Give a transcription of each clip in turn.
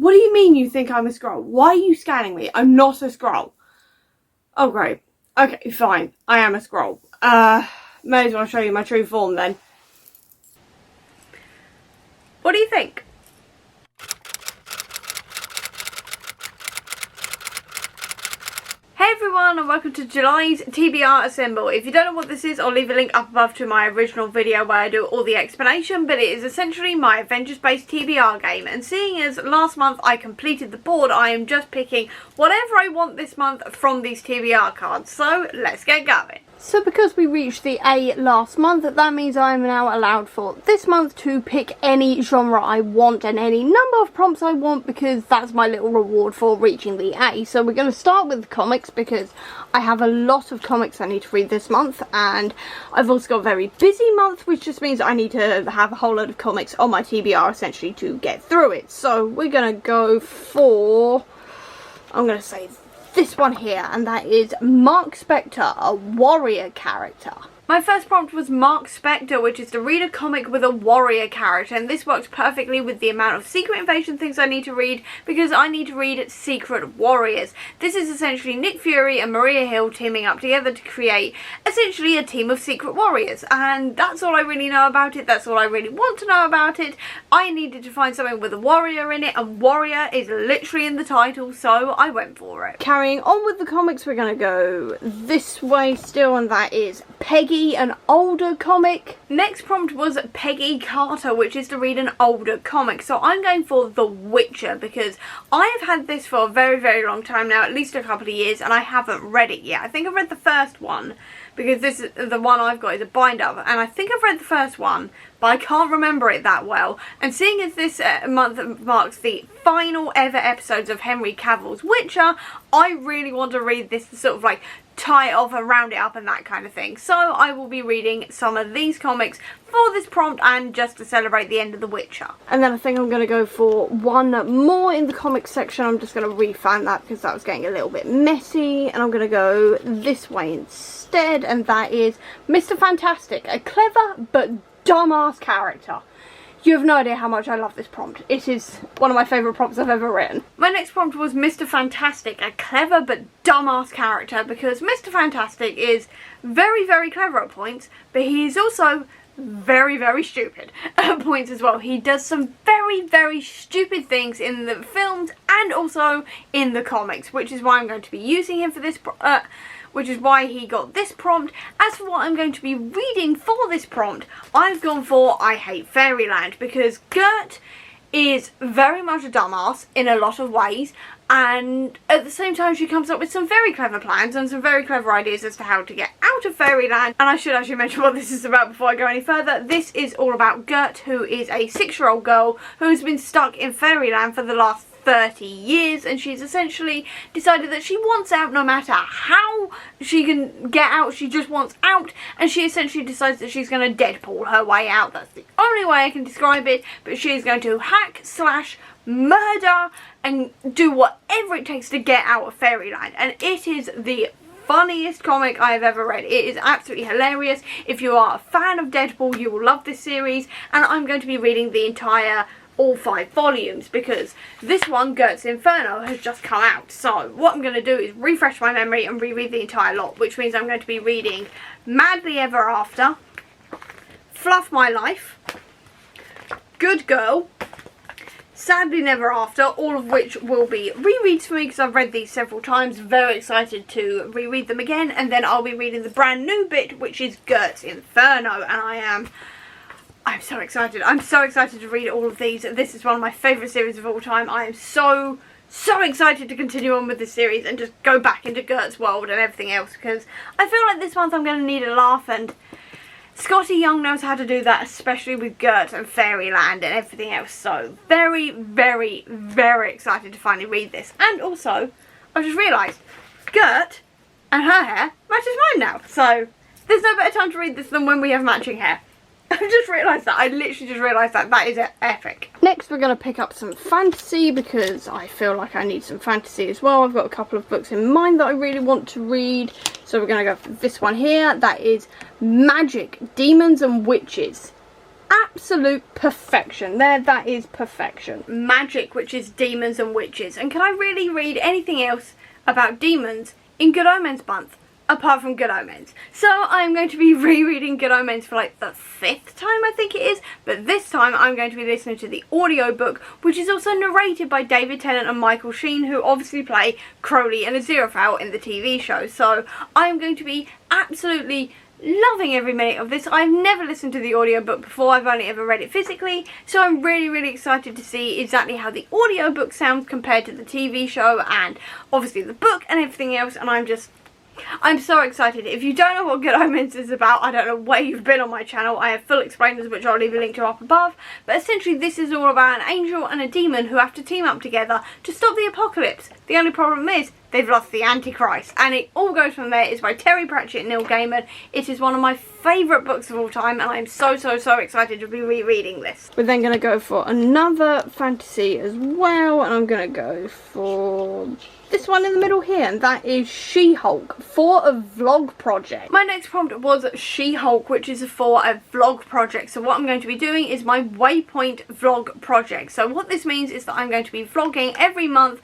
What do you mean you think I'm a scroll? Why are you scanning me? I'm not a scroll. Oh, great. Okay, fine. I am a scroll. May as well show you my true form then. What do you think? Hey everyone, and welcome to July's TBR Assemble. If you don't know what this is, I'll leave a link up above to my original video where I do all the explanation, but it is essentially my Avengers based TBR game, and seeing as last month I completed the board, I am just picking whatever I want this month from these TBR cards, so let's get going. So because we reached the A last month, that means I am now allowed for this month to pick any genre I want and any number of prompts I want, because that's my little reward for reaching the A. So we're going to start with comics because I have a lot of comics I need to read this month, and I've also got a very busy month, which just means I need to have a whole load of comics on my TBR essentially to get through it. So we're going to go for, I'm going to say this one here, and that is Mark Spector, a warrior character. My first prompt was Mark Spector, which is to read a comic with a warrior character, and this works perfectly with the amount of Secret Invasion things I need to read, because I need to read Secret Warriors. This is essentially Nick Fury and Maria Hill teaming up together to create essentially a team of Secret Warriors, and that's all I really know about it. That's all I really want to know about it. I needed to find something with a warrior in it, and warrior is literally in the title, so I went for it. Carrying on with the comics, we're going to go this way still, and that is Peggy, an older comic. Next prompt was Peggy Carter, which is to read an older comic. So I'm going for The Witcher because I have had this for a very, very long time now, at least a couple of years, and I haven't read it yet. I think I've read the first one because this is the one I've got is a binder, and I think I've read the first one, but I can't remember it that well. And seeing as this month marks the final ever episodes of Henry Cavill's Witcher, I really want to read this to sort of like tie it off and round it up and that kind of thing. So I will be reading some of these comics for this prompt and just to celebrate the end of The Witcher. And then I think I'm going to go for one more in the comics section. I'm just going to refine that because that was getting a little bit messy, and I'm going to go this way instead, and that is Mr. Fantastic, a clever but dumbass character. You have no idea how much I love this prompt. It is one of my favourite prompts I've ever written. My next prompt was Mr. Fantastic, a clever but dumbass character, because Mr. Fantastic is very, very clever at points, but he is also very, very stupid at points as well. He does some very, very stupid things in the films and also in the comics, which is why I'm going to be using him for this which is why he got this prompt. As for what I'm going to be reading for this prompt, I've gone for I Hate Fairyland, because Gert is very much a dumbass in a lot of ways, and at the same time she comes up with some very clever plans and some very clever ideas as to how to get out of Fairyland. And I should actually mention what this is about before I go any further. This is all about Gert, who is a 6-year-old girl who has been stuck in Fairyland for the last 30 years, and she's essentially decided that she wants out no matter how she can get out. She just wants out, and she essentially decides that she's going to Deadpool her way out. That's the only way I can describe it, but she is going to hack slash murder and do whatever it takes to get out of Fairyland, and it is the funniest comic I have ever read. It is absolutely hilarious. If you are a fan of Deadpool, you will love this series, and I'm going to be reading the entire all 5 volumes because this one, Gert's Inferno, has just come out. So what I'm going to do is refresh my memory and reread the entire lot, which means I'm going to be reading Madly Ever After, Fluff My Life, Good Girl, Sadly Never After, all of which will be rereads for me because I've read these several times. Very excited to reread them again, and then I'll be reading the brand new bit, which is Gert's Inferno, and I'm so excited. I'm so excited to read all of these. This is one of my favourite series of all time. I am so excited to continue on with this series and just go back into Gert's world and everything else, because I feel like this month I'm going to need a laugh, and Scotty Young knows how to do that, especially with Gert and Fairyland and everything else. So very, very, very excited to finally read this. And also, I've just realised, Gert and her hair matches mine now. So there's no better time to read this than when we have matching hair. I've just realised that. I literally just realised that. That is epic. Next we're going to pick up some fantasy because I feel like I need some fantasy as well. I've got a couple of books in mind that I really want to read. So we're going to go for this one here. That is Magic, Demons and Witches. absolute perfection. That is perfection. Magic, which is demons and witches. And can I really read anything else about demons in Good Omens month apart from Good Omens? So I'm going to be rereading Good Omens for like the 5th time, I think it is, but this time I'm going to be listening to the audiobook, which is also narrated by David Tennant and Michael Sheen, who obviously play Crowley and Aziraphale in the TV show. So I'm going to be absolutely loving every minute of this. I've never listened to the audiobook before, I've only ever read it physically, so I'm really excited to see exactly how the audiobook sounds compared to the TV show and obviously the book and everything else, and I'm so excited. If you don't know what Good Omens is about, I don't know where you've been on my channel. I have full explainers, which I'll leave a link to up above. But essentially this is all about an angel and a demon who have to team up together to stop the apocalypse. The only problem is they've lost the Antichrist. And it all goes from there. It's by Terry Pratchett and Neil Gaiman. It is one of my favourite books of all time, and I'm so excited to be rereading this. We're then going to go for another fantasy as well, and I'm going to go for this one in the middle here, and that is She-Hulk for a vlog project. My next prompt was She-Hulk, which is for a vlog project. So what I'm going to be doing is my Waypoint vlog project. So what this means is that I'm going to be vlogging every month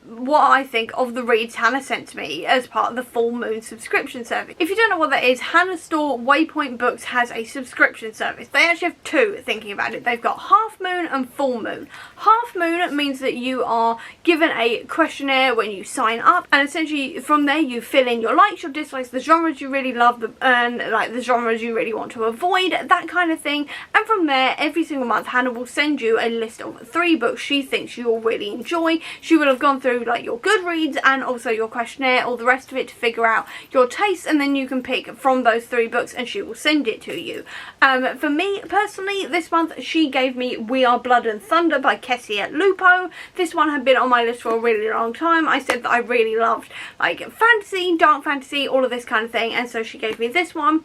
what I think of the reads Hannah sent to me as part of the Full Moon subscription service. If you don't know what that is, Hannah's store Waypoint Books has a subscription service. They actually have two, thinking about it. They've got Half Moon and Full Moon. Half Moon means that you are given a questionnaire when you sign up, and essentially from there you fill in your likes, your dislikes, the genres you really love, and like the genres you really want to avoid, that kind of thing. And from there, every single month Hannah will send you a list of 3 books she thinks you'll really enjoy. She will have gone through like your Goodreads and also your questionnaire, all the rest of it, to figure out your tastes, and then you can pick from those 3 books and she will send it to you. For me personally, this month she gave me We Are Blood and Thunder by Kessia Lupo. This one had been on my list for a really long time. I said that I really loved like fantasy, dark fantasy, all of this kind of thing, and so she gave me this one.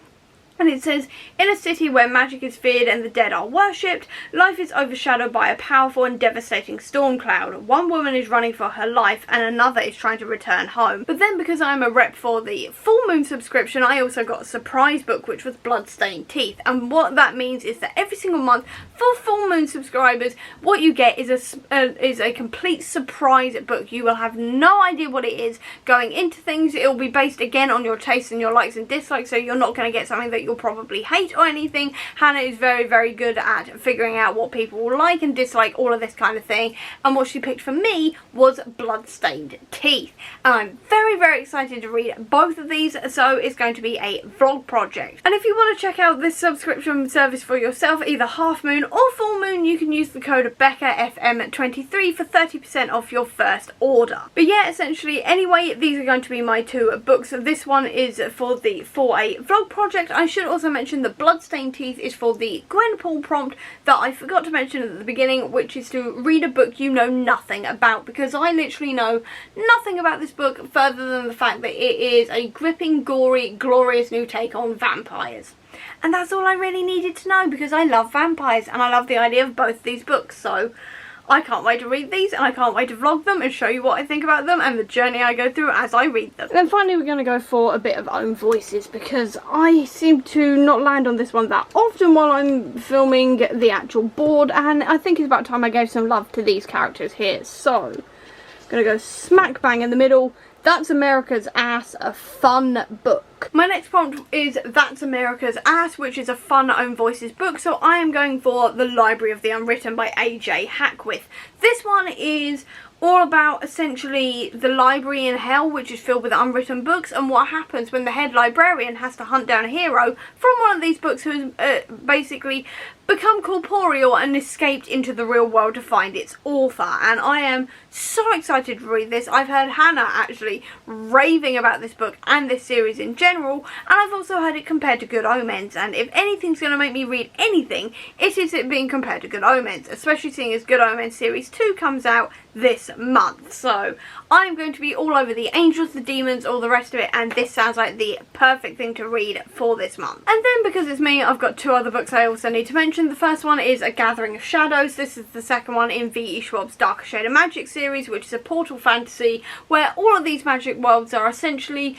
And it says, in a city where magic is feared and the dead are worshipped, life is overshadowed by a powerful and devastating storm cloud. One woman is running for her life and another is trying to return home. But then, because I'm a rep for the Full Moon subscription, I also got a surprise book, which was Bloodstained Teeth. And what that means is that every single month for Full Moon subscribers, what you get is a complete surprise book. You will have no idea what it is going into things. It will be based again on your tastes and your likes and dislikes, so you're not going to get something that you'll probably hate or anything. Hannah is very good at figuring out what people will like and dislike, all of this kind of thing, and what she picked for me was Bloodstained Teeth, and I'm very excited to read both of these. So it's going to be a vlog project. And if you want to check out this subscription service for yourself, either Half Moon or Full Moon, you can use the code BeccaFM23 for 30% off your first order. But yeah, essentially anyway, these are going to be my 2 books. This one is for a vlog project. I should also mention that Bloodstained Teeth is for the Gwenpool prompt that I forgot to mention at the beginning, which is to read a book you know nothing about, because I literally know nothing about this book further than the fact that it is a gripping, gory, glorious new take on vampires. And that's all I really needed to know, because I love vampires and I love the idea of both these books. So I can't wait to read these, and I can't wait to vlog them and show you what I think about them and the journey I go through as I read them. And then finally we're going to go for a bit of own voices, because I seem to not land on this one that often while I'm filming the actual board, and I think it's about time I gave some love to these characters here. So I'm going to go smack bang in the middle. That's America's Ass, a fun book. My next prompt is That's America's Ass, which is a fun own voices book. So I am going for The Library of the Unwritten by AJ Hackwith. This one is all about essentially the library in hell, which is filled with unwritten books, and what happens when the head librarian has to hunt down a hero from one of these books who has basically become corporeal and escaped into the real world to find its author. And I am so excited to read this. I've heard Hannah actually raving about this book and this series in general, and I've also heard it compared to Good Omens, and if anything's going to make me read anything, it is it being compared to Good Omens, especially seeing as Good Omens Series 2 comes out this month. So I'm going to be all over the angels, the demons, all the rest of it, and this sounds like the perfect thing to read for this month. And then, because it's me, I've got 2 other books I also need to mention. The first one is A Gathering of Shadows. This is the second one in V.E. Schwab's Darker Shade of Magic series, which is a portal fantasy where all of these magic worlds are essentially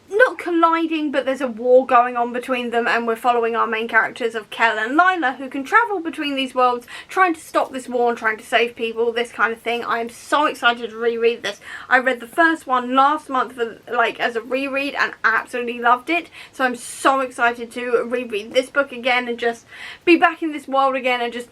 not colliding, but there's a war going on between them, and we're following our main characters of Kel and Lila, who can travel between these worlds, trying to stop this war and trying to save people, this kind of thing. I am so excited to reread this. I read the first one last month for, like, as a reread and absolutely loved it, so I'm so excited to reread this book again and just be back in this world again and just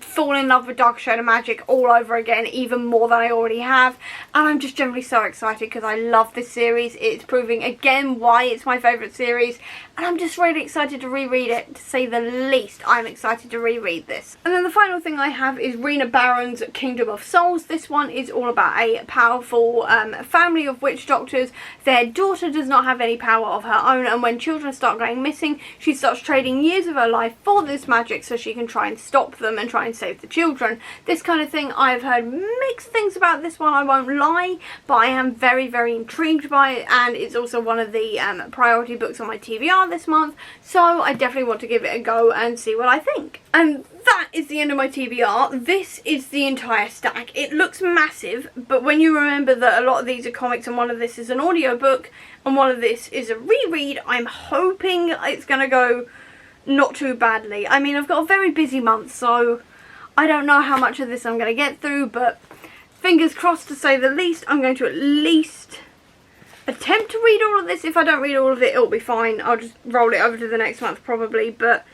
fall in love with Dark Shadow Magic all over again, even more than I already have. And I'm just generally so excited because I love this series. It's proving again why it's my favourite series, and I'm just really excited to reread it, to say the least. I'm excited to reread this. And then the final thing I have is Rena Barron's Kingdom of Souls. This one is all about a powerful family of witch doctors. Their daughter does not have any power of her own, and when children start going missing, she starts trading years of her life for this magic so she can try and stop them and try and save the children. This kind of thing. I've heard mixed things about this one, I won't lie, but I am very, very intrigued by it, and it's also one of the priority books on my TBR this month, so I definitely want to give it a go and see what I think. And that is the end of my TBR. This is the entire stack. It looks massive, but when you remember that a lot of these are comics and one of this is an audiobook and one of this is a reread, I'm hoping it's going to go not too badly. I mean, I've got a very busy month, so I don't know how much of this I'm going to get through, but fingers crossed to say the least. I'm going to at least attempt to read all of this. If I don't read all of it, it'll be fine. I'll just roll it over to the next month probably, but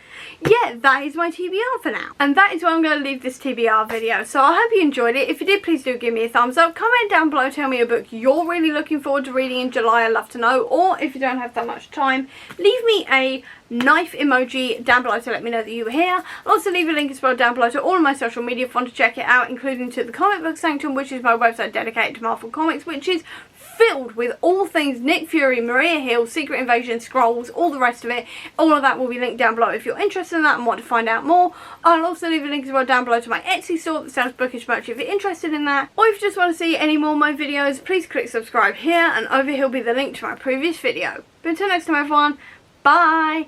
yeah, that is my TBR for now. And that is where I'm going to leave this TBR video. So I hope you enjoyed it. If you did, please do give me a thumbs up. Comment down below, tell me a book you're really looking forward to reading in July. I'd love to know. Or if you don't have that much time, leave me a knife emoji down below to let me know that you were here. I'll also leave a link as well down below to all of my social media if you want to check it out, including to the Comic Book Sanctum, which is my website dedicated to Marvel Comics, which is filled with all things Nick Fury, Maria Hill, Secret Invasion, Scrolls, all the rest of it. All of that will be linked down below if you're interested in that and want to find out more. I'll also leave a link as well down below to my Etsy store that sells bookish merch if you're interested in that. Or if you just want to see any more of my videos, please click subscribe here, and over here will be the link to my previous video. But until next time everyone, bye!